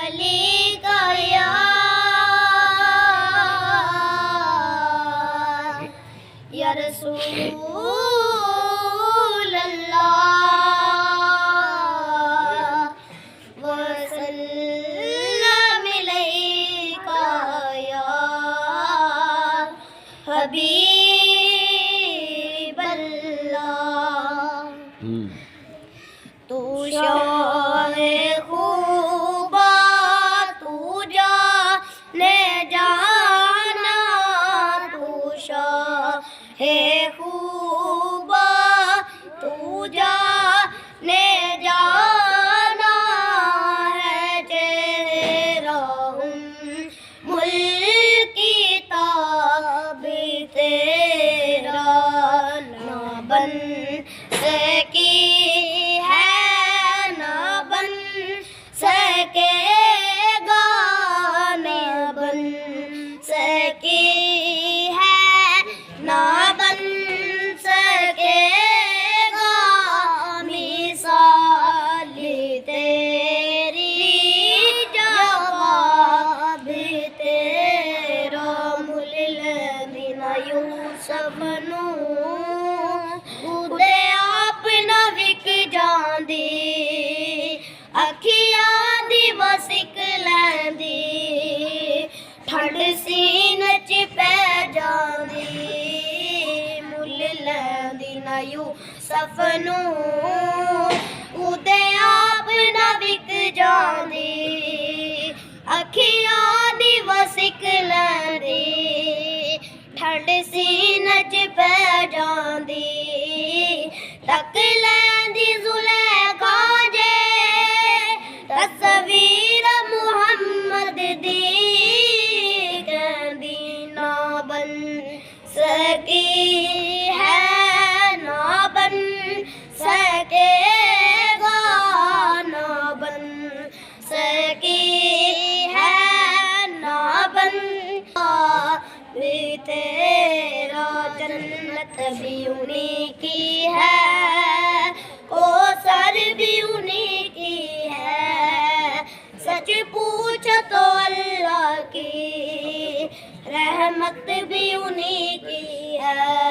علی کا یا رسول اللہ وسلم علیکا یا حبیب اللہ تو شاہ خوبا تو جانے جانا تو شاہ خوبا تو جانے جانا ہے تیرا ملک کی تابع تیرا نہ بن سکی سکے گا نہ بن سکی ہے نہ بن سکے گا مثال تیری جواب تیرا مللدین یوسف نو خودے آپ نہ وک جاندی اکھیاں دی وسک لیندی ٹھنڈ سینہ چ پے جاندی مل لیندی نہ یوسف نو اودے آپ نہ وک جاندی اکھیاں دی وسک لیندی ٹھنڈ سینہ چ پے جاندی تک لیندی زلیخا جے تصویر محمد دی کہندی نہ بن سکی ہے نہ بن سکے گا نہ بن سکی ہے نہ بن بھی تیرا جنت بھی انہی کی ہے کوثر بھی انہی کی ہے سچ پوچھ تو اللہ کی رحمت بھی انہی کی ہے